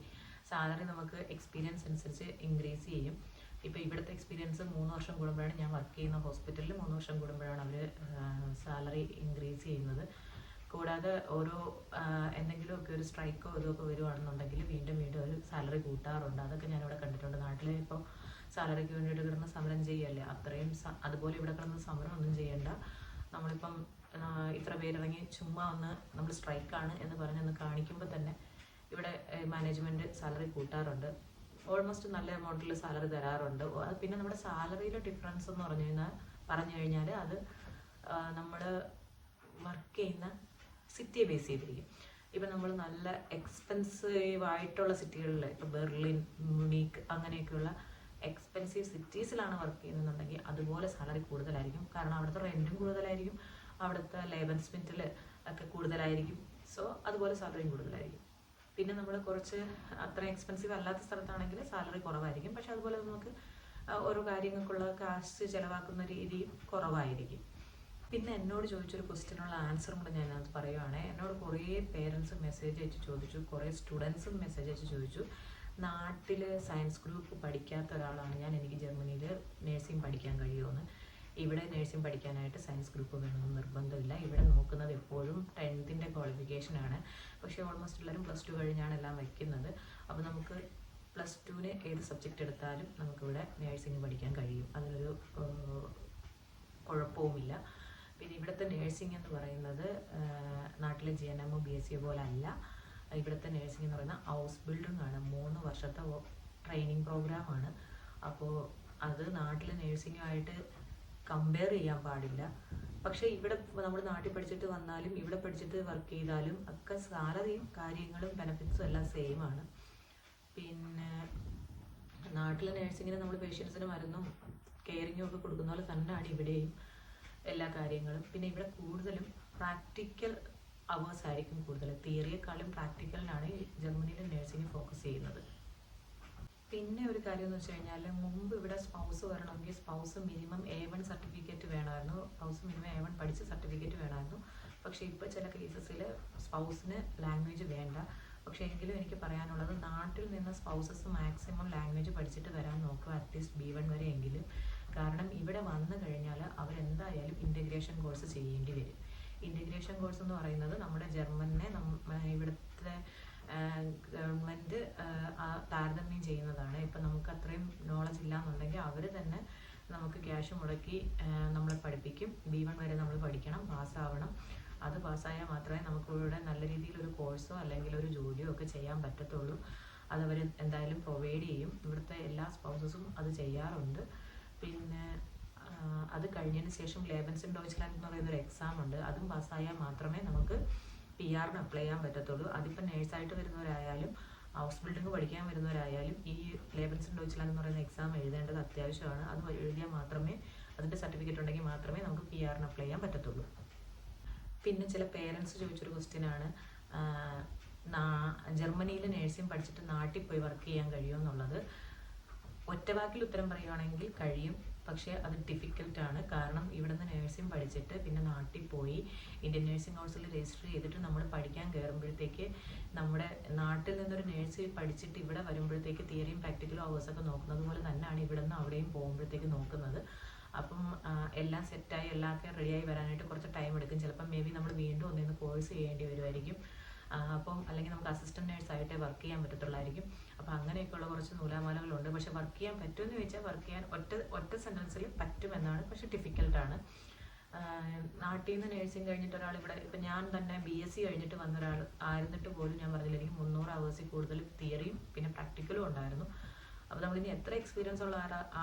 S1: സാലറി നമുക്ക് എക്സ്പീരിയൻസ് അനുസരിച്ച് ഇൻക്രീസ് ചെയ്യും. ഇപ്പോൾ ഇവിടുത്തെ എക്സ്പീരിയൻസ് 3 വർഷം കൂടുമ്പോഴാണ്, ഞാൻ വർക്ക് ചെയ്യുന്ന ഹോസ്പിറ്റലിൽ 3 വർഷം കൂടുമ്പോഴാണ് അവർ സാലറി ഇൻക്രീസ് ചെയ്യുന്നത്. കൂടാതെ ഓരോ എന്തെങ്കിലുമൊക്കെ ഒരു സ്ട്രൈക്കോ ഇതൊക്കെ വരുവാണെന്നുണ്ടെങ്കിൽ വീണ്ടും ഒരു സാലറി കൂട്ടാറുണ്ട്. അതൊക്കെ ഞാനിവിടെ കണ്ടിട്ടുണ്ട്. നാട്ടിൽ ഇപ്പോൾ സാലറിക്ക് വേണ്ടിയിട്ട് കിടന്ന് സമരം ചെയ്യല്ലേ, അത്രയും അതുപോലെ ഇവിടെ കിടന്ന് സമരം ഒന്നും ചെയ്യണ്ട. നമ്മളിപ്പം ഇത്ര പേരിറങ്ങി ചുമ്മാ നമ്മൾ സ്ട്രൈക്കാണ് എന്ന് പറഞ്ഞൊന്ന് കാണിക്കുമ്പോൾ തന്നെ ഇവിടെ മാനേജ്മെൻറ്റ് സാലറി കൂട്ടാറുണ്ട്. ഓൾമോസ്റ്റ് നല്ല എമൗണ്ടിൽ സാലറി തരാറുണ്ട്. പിന്നെ നമ്മുടെ സാലറിയിലെ ഡിഫറൻസ് എന്ന് പറഞ്ഞു കഴിഞ്ഞാൽ അത് നമ്മൾ വർക്ക് ചെയ്യുന്ന സിറ്റിയെ ബേസ് ചെയ്തിരിക്കും. ഇപ്പം നമ്മൾ നല്ല എക്സ്പെൻസീവ് ആയിട്ടുള്ള സിറ്റികളിൽ, ഇപ്പോൾ ബെർലിൻ, മ്യൂണിക്ക് അങ്ങനെയൊക്കെയുള്ള എക്സ്പെൻസീവ് സിറ്റീസിലാണ് വർക്ക് ചെയ്യുന്നുണ്ടെങ്കിൽ അതുപോലെ സാലറി കൂടുതലായിരിക്കും. കാരണം അവിടുത്തെ റെൻറ്റും കൂടുതലായിരിക്കും, അവിടുത്തെ ലേബൻസ്മെൻറ്റിൽ ഒക്കെ കൂടുതലായിരിക്കും. സോ അതുപോലെ സാലറിയും കൂടുതലായിരിക്കും. പിന്നെ നമ്മൾ കുറച്ച് അത്രയും എക്സ്പെൻസീവ് അല്ലാത്ത സ്ഥലത്താണെങ്കിൽ സാലറി കുറവായിരിക്കും. പക്ഷെ അതുപോലെ നമുക്ക് ഓരോ കാര്യങ്ങൾക്കുള്ള കാശ് ചിലവാക്കുന്ന രീതിയും കുറവായിരിക്കും. പിന്നെ എന്നോട് ചോദിച്ചൊരു ക്വസ്റ്റ്യനുള്ള ആൻസറും കൂടെ ഞാനത് പറയുവാണേ. എന്നോട് കുറേ പേരൻസ് മെസ്സേജ് അയച്ച് ചോദിച്ചു, കുറേ സ്റ്റുഡൻസും മെസ്സേജ് അയച്ച് ചോദിച്ചു, നാട്ടിൽ സയൻസ് ഗ്രൂപ്പ് പഠിക്കാത്ത ഒരാളാണ് ഞാൻ, എനിക്ക് ജർമ്മനിയിൽ നേഴ്സിംഗ് പഠിക്കാൻ കഴിയുമെന്ന്. ഇവിടെ നേഴ്സിംഗ് പഠിക്കാനായിട്ട് സയൻസ് ഗ്രൂപ്പ് വേണമെന്ന് നിർബന്ധമില്ല. ഇവിടെ നോക്കുന്നത് എപ്പോഴും 10th ക്വാളിഫിക്കേഷനാണ്. പക്ഷേ ഓൾമോസ്റ്റ് എല്ലാവരും +2 കഴിഞ്ഞാണ് എല്ലാം വയ്ക്കുന്നത്. അപ്പോൾ നമുക്ക് +2 ഏത് സബ്ജക്റ്റ് എടുത്താലും നമുക്കിവിടെ നേഴ്സിംഗ് പഠിക്കാൻ കഴിയും. അതിനൊരു കുഴപ്പവുമില്ല. പിന്നെ ഇവിടുത്തെ നേഴ്സിംഗ് എന്ന് പറയുന്നത് നാട്ടിലെ GNM BSc പോലെ അല്ല. ഇവിടുത്തെ നേഴ്സിംഗ് എന്ന് പറയുന്നത് ഹൗസ് ബിൽഡിംഗ് ആണ്. 3 വർഷത്തെ ട്രെയിനിങ് പ്രോഗ്രാമാണ്. അപ്പോൾ അത് നാട്ടിലെ നേഴ്സിംഗുമായിട്ട് കമ്പയർ ചെയ്യാൻ പാടില്ല. പക്ഷേ ഇവിടെ നമ്മുടെ നാട്ടിൽ പഠിച്ചിട്ട് വന്നാലും ഇവിടെ പഠിച്ചിട്ട് വർക്ക് ചെയ്താലും ഒക്കെ സാലറിയും കാര്യങ്ങളും ബെനിഫിറ്റ്സും എല്ലാം സെയിം ആണ്. പിന്നെ നാട്ടിലെ നേഴ്സിങ്ങിന് നമ്മൾ പേഷ്യൻസിന് മരുന്നും കെയറിങ്ങും ഒക്കെ കൊടുക്കുന്ന പോലെ തന്നെയാണ് ഇവിടെയും എല്ലാ കാര്യങ്ങളും. പിന്നെ ഇവിടെ കൂടുതലും പ്രാക്ടിക്കൽ അവേഴ്സ് ആയിരിക്കും കൂടുതൽ. തിയറിയെക്കാളും പ്രാക്ടിക്കലിനാണ് ജർമ്മനിയിലെ നേഴ്സിംഗ് ഫോക്കസ് ചെയ്യുന്നത്. പിന്നെ ഒരു കാര്യം എന്ന് വെച്ച് കഴിഞ്ഞാൽ, മുമ്പ് ഇവിടെ സ്പൗസ് വരണമെങ്കിൽ സ്പൗസ് മിനിമം A1 സർട്ടിഫിക്കറ്റ് വേണമായിരുന്നു. സ്പൗസ് മിനിമം A1 പഠിച്ച സർട്ടിഫിക്കറ്റ് വേണമായിരുന്നു. പക്ഷേ ഇപ്പോൾ ചില കേസസിൽ സ്പൗസിന് ലാംഗ്വേജ് വേണ്ട. പക്ഷേ എങ്കിലും എനിക്ക് പറയാനുള്ളത്, നാട്ടിൽ നിന്ന് സ്പൗസസ് മാക്സിമം ലാംഗ്വേജ് പഠിച്ചിട്ട് വരാൻ നോക്കുക, അറ്റ്ലീസ്റ്റ് B1 വരെ എങ്കിലും. കാരണം ഇവിടെ വന്നു കഴിഞ്ഞാൽ അവരെന്തായാലും ഇൻ്റഗ്രേഷൻ കോഴ്സ് ചെയ്യേണ്ടി വരും. ഇൻ്റഗ്രേഷൻ കോഴ്സ് എന്ന് പറയുന്നത് നമ്മുടെ ജർമ്മനെ ഇവിടുത്തെ ഗവൺമെൻറ് താരതമ്യം ചെയ്യുന്നതാണ്. ഇപ്പം നമുക്ക് അത്രയും നോളജ് ഇല്ലയെന്നുണ്ടെങ്കിൽ അവർ തന്നെ നമുക്ക് ക്യാഷ് മുടക്കി നമ്മളെ പഠിപ്പിക്കും. B1 വരെ നമ്മൾ പഠിക്കണം, പാസ്സാവണം. അത് പാസ്സായാൽ മാത്രമേ നമുക്കിവിടെ നല്ല രീതിയിലൊരു കോഴ്സോ അല്ലെങ്കിൽ ഒരു ജോലിയോ ഒക്കെ ചെയ്യാൻ പറ്റത്തുള്ളൂ. അതവർ എന്തായാലും പ്രൊവൈഡ് ചെയ്യും. ഇവിടുത്തെ എല്ലാ സ്പൗസസും അത് ചെയ്യാറുണ്ട്. പിന്നെ അത് കഴിഞ്ഞതിന് ശേഷം ലേബൻസൺ ഡോയ്ച്ച്ലാൻഡ് എന്ന് പറയുന്നൊരു എക്സാം ഉണ്ട്. അതും പാസ്സായാൽ മാത്രമേ നമുക്ക് PR-ന് അപ്ലൈ ചെയ്യാൻ പറ്റത്തുള്ളൂ. അതിപ്പോൾ നേഴ്സായിട്ട് വരുന്നവരായാലും ഹൗസ് ബിൽഡിംഗ് പഠിക്കാൻ വരുന്നവരായാലും ഈ ലേബൻസൺ ഡോയ്ച്ച്ലാൻഡ് എന്ന് പറയുന്ന എക്സാം എഴുതേണ്ടത് അത്യാവശ്യമാണ്. അത് എഴുതിയാൽ മാത്രമേ, അതിൻ്റെ സർട്ടിഫിക്കറ്റ് ഉണ്ടെങ്കിൽ മാത്രമേ നമുക്ക് PR-ന് അപ്ലൈ ചെയ്യാൻ പറ്റത്തുള്ളൂ. പിന്നെ ചില പേരൻസ് ചോദിച്ചൊരു ക്വസ്റ്റ്യനാണ്, ജർമ്മനിയിൽ നേഴ്സിംഗ് പഠിച്ചിട്ട് നാട്ടിൽ പോയി വർക്ക് ചെയ്യാൻ കഴിയുമോ എന്നുള്ളത്. ഒറ്റവാക്കിൽ ഉത്തരം പറയുകയാണെങ്കിൽ കഴിയും. പക്ഷേ അത് ഡിഫിക്കൽട്ടാണ്. കാരണം ഇവിടുന്ന് നേഴ്സിംഗ് പഠിച്ചിട്ട് പിന്നെ നാട്ടിൽ പോയി ഇന്ത്യൻ നേഴ്സിംഗ് കൗൺസിൽ രജിസ്റ്റർ ചെയ്തിട്ട് നമ്മൾ പഠിക്കാൻ കയറുമ്പോഴത്തേക്ക് നമ്മുടെ നാട്ടിൽ നിന്നൊരു നേഴ്സ് പഠിച്ചിട്ട് ഇവിടെ വരുമ്പോഴത്തേക്ക് തിയറിയും പ്രാക്ടിക്കലും അവേഴ്സൊക്കെ നോക്കുന്നത് പോലെ തന്നെയാണ് ഇവിടെ നിന്ന് അവിടെയും പോകുമ്പോഴത്തേക്ക് നോക്കുന്നത്. അപ്പം എല്ലാം സെറ്റായി എല്ലാവർക്കും റെഡിയായി വരാനായിട്ട് കുറച്ച് ടൈം എടുക്കും. ചിലപ്പം മേ ബി നമ്മൾ വീണ്ടും ഒന്നിന്ന് കോഴ്സ് ചെയ്യേണ്ടി വരുമായിരിക്കും. അപ്പം അല്ലെങ്കിൽ നമുക്ക് അസിസ്റ്റന്റ് നേഴ്സായിട്ടേ വർക്ക് ചെയ്യാൻ പറ്റത്തുള്ളായിരിക്കും. അപ്പം അങ്ങനെയൊക്കെയുള്ള കുറച്ച് നൂലാമാലകളുണ്ട്. പക്ഷെ വർക്ക് ചെയ്യാൻ പറ്റുമെന്ന് ചോദിച്ചാൽ വർക്ക് ചെയ്യാൻ ഒറ്റ സെൻറ്റൻസിൽ പറ്റുമെന്നാണ്. പക്ഷെ ഡിഫിക്കൽട്ടാണ്. നാട്ടിൽ നിന്ന് നേഴ്സിംഗ് കഴിഞ്ഞിട്ട് ഒരാൾ ഇവിടെ ഇപ്പം ഞാൻ തന്നെ BSc കഴിഞ്ഞിട്ട് വന്ന ഒരാൾ ആയിരുന്നിട്ട് പോലും ഞാൻ പറഞ്ഞില്ല, എനിക്ക് 300 hours കൂടുതൽ തിയറിയും പിന്നെ പ്രാക്ടിക്കലും ഉണ്ടായിരുന്നു. അപ്പോൾ നമ്മളിനി എത്ര എക്സ്പീരിയൻസ് ഉള്ള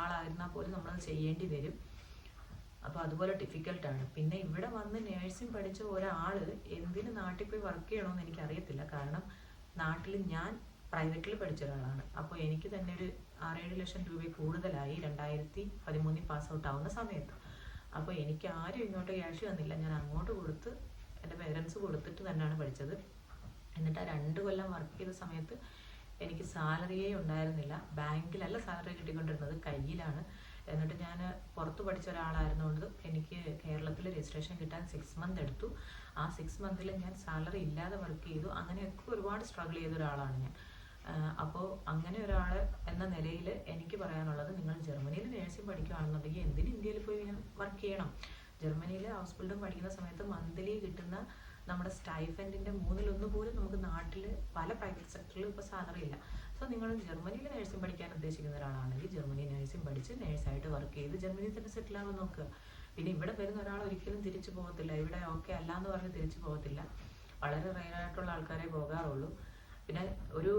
S1: ആളായിരുന്നാൽ പോലും നമ്മളത് ചെയ്യേണ്ടി വരും. അപ്പോൾ അതുപോലെ ഡിഫിക്കൽട്ടാണ്. പിന്നെ ഇവിടെ വന്ന് നേഴ്സിംഗ് പഠിച്ച ഒരാൾ എന്തിന് നാട്ടിൽ പോയി വർക്ക് ചെയ്യണമെന്ന് എനിക്കറിയത്തില്ല. കാരണം നാട്ടിൽ ഞാൻ പ്രൈവറ്റിൽ പഠിച്ച ഒരാളാണ്. അപ്പോൾ എനിക്ക് തന്നെ ഒരു 6-7 ലക്ഷം രൂപ കൂടുതലായി 2013 പാസ് ഔട്ട് ആവുന്ന സമയത്ത്. അപ്പോൾ എനിക്ക് ആരും ഇങ്ങോട്ട് ക്യാഷ് തന്നില്ല. ഞാൻ അങ്ങോട്ട് കൊടുത്ത് എൻ്റെ പേരൻസ് കൊടുത്തിട്ട് തന്നെയാണ് പഠിച്ചത്. എന്നിട്ട് ആ 2 കൊല്ലം വർക്ക് ചെയ്ത സമയത്ത് എനിക്ക് സാലറിയേ ഉണ്ടായിരുന്നില്ല. ബാങ്കിലല്ല സാലറി കിട്ടിക്കൊണ്ടിരുന്നത്, കയ്യിലാണ്. എന്നിട്ട് ഞാൻ പുറത്ത് പഠിച്ച ഒരാളായിരുന്നുകൊണ്ട് എനിക്ക് കേരളത്തിൽ രജിസ്ട്രേഷൻ കിട്ടാൻ 6 months എടുത്തു. ആ 6 months ഞാൻ സാലറി ഇല്ലാതെ വർക്ക് ചെയ്തു. അങ്ങനെയൊക്കെ ഒരുപാട് സ്ട്രഗിൾ ചെയ്ത ഒരാളാണ് ഞാൻ. അപ്പോൾ അങ്ങനെ ഒരാൾ എന്ന നിലയിൽ എനിക്ക് പറയാനുള്ളത്, നിങ്ങൾ ജർമ്മനിയിൽ നേഴ്സിംഗ് പഠിക്കുകയാണെന്നുണ്ടെങ്കിൽ എന്തിന് ഇന്ത്യയിൽ പോയി വർക്ക് ചെയ്യണം? ജർമ്മനിയിൽ ഹൗസ് ബിൽഡിംഗ് പഠിക്കുന്ന സമയത്ത് മന്ത്ലി കിട്ടുന്ന നമ്മുടെ സ്റ്റൈഫൻഡിൻ്റെ 1/3 പോലും നമുക്ക് നാട്ടിൽ പല പ്രൈവറ്റ് സെക്ടറിലും ഇപ്പോൾ സാലറി ഇല്ല. സോ നിങ്ങൾ ജർമ്മനിയിൽ നേഴ്സിംഗ് പഠിക്കാൻ ഉദ്ദേശിക്കുന്ന ഒരാളാണെങ്കിൽ ജർമ്മനി നേഴ്സിംഗ് പഠിച്ച് നേഴ്സായിട്ട് വർക്ക് ചെയ്ത് ജർമ്മനിയിൽ തന്നെ സെറ്റിൽ ആവാൻ നോക്കുക. പിന്നെ ഇവിടെ വരുന്ന ഒരാൾ ഒരിക്കലും തിരിച്ചു പോകത്തില്ല. ഇവിടെ ഓക്കെ അല്ല എന്ന് പറഞ്ഞ് തിരിച്ചു പോകത്തില്ല. വളരെ റെയറായിട്ടുള്ള ആൾക്കാരെ പോകാറുള്ളൂ. പിന്നെ ഒരു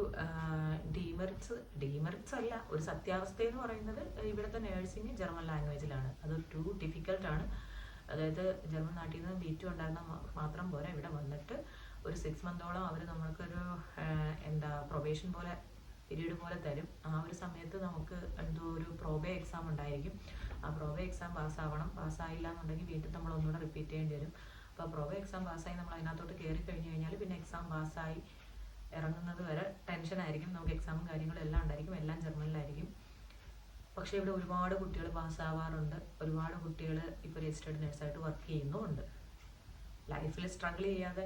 S1: ഡീമെറിറ്റ്സ് അല്ല, ഒരു സത്യാവസ്ഥ എന്ന് പറയുന്നത് ഇവിടുത്തെ നേഴ്സിംഗ് ജർമ്മൻ ലാംഗ്വേജിലാണ്. അത് ടു ഡിഫിക്കൽട്ടാണ്. അതായത് ജർമ്മൻ നാട്ടിൽ നിന്ന് B2 ഉണ്ടായിരുന്ന മാത്രം പോരാ, ഇവിടെ വന്നിട്ട് ഒരു 6 months അവർ നമ്മൾക്കൊരു പ്രൊബേഷൻ പോലെ പീരീഡ് പോലെ തരും. ആ ഒരു സമയത്ത് നമുക്ക് എന്തോ ഒരു പ്രോബേ എക്സാം ഉണ്ടായിരിക്കും. ആ പ്രോബേ എക്സാം പാസ്സാവണം. പാസ്സായില്ല എന്നുണ്ടെങ്കിൽ വീട്ടിൽ നമ്മൾ ഒന്നുകൂടെ റിപ്പീറ്റ് ചെയ്യേണ്ടി വരും. അപ്പോൾ പ്രോബേ എക്സാം പാസ്സായി നമ്മൾ അതിനകത്തോട്ട് കയറി കഴിഞ്ഞ് കഴിഞ്ഞാൽ പിന്നെ എക്സാം പാസ്സായി ഇറങ്ങുന്നത് വരെ ടെൻഷനായിരിക്കും. നമുക്ക് എക്സാമും കാര്യങ്ങളും എല്ലാം ഉണ്ടായിരിക്കും. എല്ലാം ജർമ്മനിലായിരിക്കും. പക്ഷേ ഇവിടെ ഒരുപാട് കുട്ടികൾ പാസ്സാവാറുണ്ട്. ഒരുപാട് കുട്ടികൾ ഇപ്പോൾ രജിസ്റ്റേർഡ് നേഴ്സായിട്ട് വർക്ക് ചെയ്യുന്നുമുണ്ട്. ലൈഫിൽ സ്ട്രഗിൾ ചെയ്യാതെ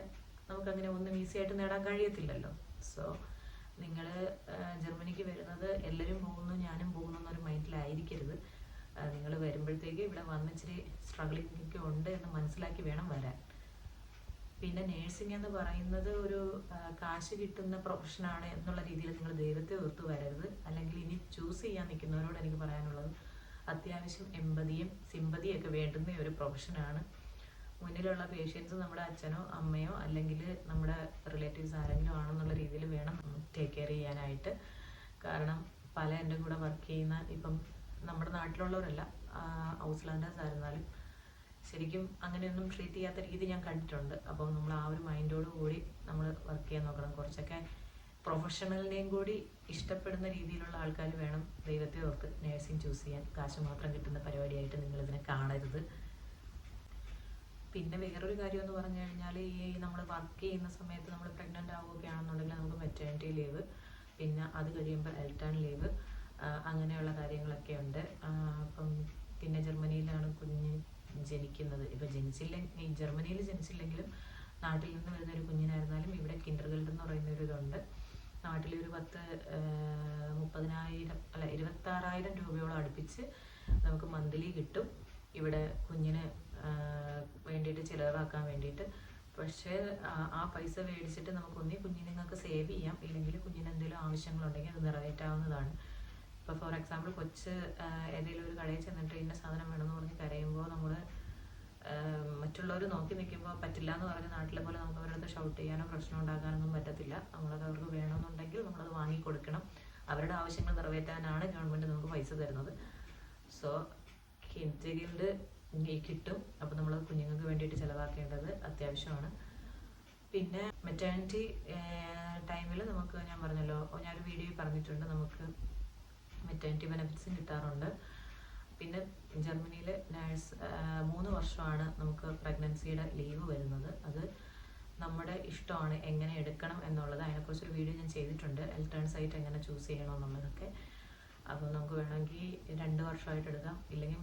S1: നമുക്കങ്ങനെ ഒന്നും ഈസി ആയിട്ട് നേടാൻ കഴിയത്തില്ലല്ലോ. സോ നിങ്ങൾ ജർമ്മനിക്ക് വരുന്നത് എല്ലാവരും പോകുന്നു ഞാനും പോകുന്നു എന്നൊരു മൈൻഡിലായിരിക്കരുത്. നിങ്ങൾ വരുമ്പോഴത്തേക്ക് ഇവിടെ വന്ന് ഇച്ചിരി സ്ട്രഗിളിംഗ് ഒക്കെ ഉണ്ട് എന്ന് മനസ്സിലാക്കി വേണം വരാൻ. പിന്നെ നേഴ്സിംഗ് എന്ന് പറയുന്നത് ഒരു കാശ് കിട്ടുന്ന പ്രൊഫഷനാണ് എന്നുള്ള രീതിയിൽ നിങ്ങൾ ദൈവത്തെ ഓർത്ത് വരരുത്. അല്ലെങ്കിൽ ഇനി ചൂസ് ചെയ്യാൻ നിൽക്കുന്നവരോട് എനിക്ക് പറയാനുള്ളത്, അത്യാവശ്യം എമ്പതിയും സിമ്പതിയും ഒക്കെ വേണ്ടുന്ന ഒരു പ്രൊഫഷനാണ്. മുന്നിലുള്ള പേഷ്യൻസ് നമ്മുടെ അച്ഛനോ അമ്മയോ അല്ലെങ്കിൽ നമ്മുടെ റിലേറ്റീവ്സ് ആരെങ്കിലും ആണെന്നുള്ള രീതിയിൽ വേണം ടേക്ക് കെയർ ചെയ്യാനായിട്ട്. കാരണം പല എൻ്റെ കൂടെ വർക്ക് ചെയ്യുന്ന ഇപ്പം നമ്മുടെ നാട്ടിലുള്ളവരല്ല, ഔസ്ലാൻഡേഴ്സ് ആയിരുന്നാലും ശരിക്കും അങ്ങനെയൊന്നും ട്രീറ്റ് ചെയ്യാത്ത രീതി ഞാൻ കണ്ടിട്ടുണ്ട്. അപ്പോൾ നമ്മൾ ആ ഒരു മൈൻഡോട് കൂടി നമ്മൾ വർക്ക് ചെയ്യാൻ നോക്കണം. കുറച്ചൊക്കെ പ്രൊഫഷണലിനെയും കൂടി ഇഷ്ടപ്പെടുന്ന രീതിയിലുള്ള ആൾക്കാർ വേണം ദൈവത്തെ ഓർത്ത് നേഴ്സിംഗ് ചൂസ് ചെയ്യാൻ. കാശ് മാത്രം കിട്ടുന്ന പരിപാടിയായിട്ട് നിങ്ങളിതിനെ കാണരുത്. പിന്നെ വേറൊരു കാര്യം എന്ന് പറഞ്ഞു കഴിഞ്ഞാൽ, ഈ നമ്മൾ വർക്ക് ചെയ്യുന്ന സമയത്ത് നമ്മൾ പ്രഗ്നൻ്റ് ആവുകയാണെന്നുണ്ടെങ്കിൽ നമുക്ക് മെറ്റേണിറ്റി ലീവ്, പിന്നെ അത് കഴിയുമ്പോൾ എൽട്ടേൺ ലീവ്, അങ്ങനെയുള്ള കാര്യങ്ങളൊക്കെ ഉണ്ട്. അപ്പം പിന്നെ ജർമ്മനിയിലാണ് കുഞ്ഞ് ജനിക്കുന്നത്. ഇപ്പോൾ ജർമ്മനിയിൽ ജനിച്ചില്ലെങ്കിലും നാട്ടിൽ നിന്ന് വരുന്ന ഒരു കുഞ്ഞിനായിരുന്നാലും ഇവിടെ കിൻഡർഗാർട്ടൻ എന്ന് പറയുന്ന ഒരു ഇതുണ്ട്. നാട്ടിലൊരു 26,000 രൂപയോളം അടുപ്പിച്ച് നമുക്ക് മന്ത്ലി കിട്ടും ഇവിടെ കുഞ്ഞിന് വേണ്ടിയിട്ട് ചിലവാക്കാൻ വേണ്ടിയിട്ട്. പക്ഷേ ആ പൈസ മേടിച്ചിട്ട് നമുക്ക് ഒന്നീ കുഞ്ഞിനങ്ങൾക്ക് സേവ് ചെയ്യാം, ഇല്ലെങ്കിൽ കുഞ്ഞിന് എന്തെങ്കിലും ആവശ്യങ്ങളുണ്ടെങ്കിൽ അത് നിറവേറ്റാവുന്നതാണ്. ഇപ്പോൾ ഫോർ എക്സാമ്പിൾ കൊച്ച് ഏതെങ്കിലും ഒരു കടയിൽ ചെന്നിട്ട് ഇന്ന സാധനം വേണമെന്ന് പറഞ്ഞ് കരയുമ്പോൾ നമ്മൾ മറ്റുള്ളവർ നോക്കി നിൽക്കുമ്പോൾ പറ്റില്ല എന്ന് പറഞ്ഞ് നാട്ടിലെ പോലെ നമുക്ക് അവരുടെ അടുത്ത് ഷൗട്ട് ചെയ്യാനോ പ്രശ്നം ഉണ്ടാക്കാനൊന്നും പറ്റത്തില്ല. നമ്മളത് അവർക്ക് വേണമെന്നുണ്ടെങ്കിൽ നമ്മളത് വാങ്ങിക്കൊടുക്കണം. അവരുടെ ആവശ്യങ്ങൾ നിറവേറ്റാനാണ് ഗവൺമെൻറ് നമുക്ക് പൈസ തരുന്നത്. സോ കിൻഡർഗാർട്ടൻ കിട്ടും. അപ്പോൾ നമ്മൾ കുഞ്ഞുങ്ങൾക്ക് വേണ്ടിയിട്ട് ചിലവാക്കേണ്ടത് അത്യാവശ്യമാണ്. പിന്നെ മെറ്റേണിറ്റി ടൈമിൽ നമുക്ക്, ഞാൻ പറഞ്ഞല്ലോ, ഞാനൊരു വീഡിയോ പറഞ്ഞിട്ടുണ്ട്, നമുക്ക് മെറ്റേണിറ്റി ബെനിഫിറ്റ്സും കിട്ടാറുണ്ട്. പിന്നെ ജർമ്മനിയിൽ 3 വർഷമാണ് നമുക്ക് പ്രഗ്നൻസിയുടെ ലീവ് വരുന്നത്. അത് നമ്മുടെ ഇഷ്ടമാണ് എങ്ങനെ എടുക്കണം എന്നുള്ളത്. അതിനെക്കുറിച്ചൊരു വീഡിയോ ഞാൻ ചെയ്തിട്ടുണ്ട്, എൽട്ടേൺ സൈറ്റ് എങ്ങനെ ചൂസ് ചെയ്യണം എന്നുള്ളതൊക്കെ. അപ്പോൾ നമുക്ക് വേണമെങ്കിൽ 2 വർഷമായിട്ട് എടുക്കാം, ഇല്ലെങ്കിൽ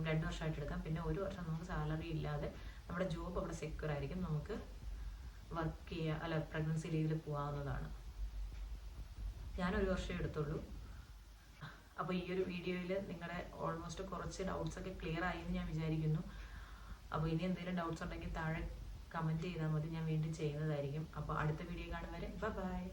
S1: 2 വർഷമായിട്ട് എടുക്കാം. പിന്നെ 1 വർഷം നമുക്ക് സാലറി ഇല്ലാതെ നമ്മുടെ ജോബ് അവിടെ സെക്യൂർ ആയിരിക്കും, നമുക്ക് വർക്ക് ചെയ്യുക, അല്ല പ്രഗ്നൻസി ലീവിൽ പോകാവുന്നതാണ്. ഞാൻ 1 വർഷമേ എടുത്തുള്ളൂ. അപ്പോൾ ഈ ഒരു വീഡിയോയിൽ നിങ്ങളുടെ ഓൾമോസ്റ്റ് കുറച്ച് ഡൗട്ട്സ് ഒക്കെ ക്ലിയർ ആയി എന്ന് ഞാൻ വിചാരിക്കുന്നു. അപ്പോൾ ഇനി എന്തെങ്കിലും ഡൗട്ട്സ് ഉണ്ടെങ്കിൽ താഴെ കമൻറ്റ് ചെയ്താൽ മതി, ഞാൻ വീണ്ടും ചെയ്യുന്നതായിരിക്കും. അപ്പോൾ അടുത്ത വീഡിയോ കാണും വരെ ബൈ.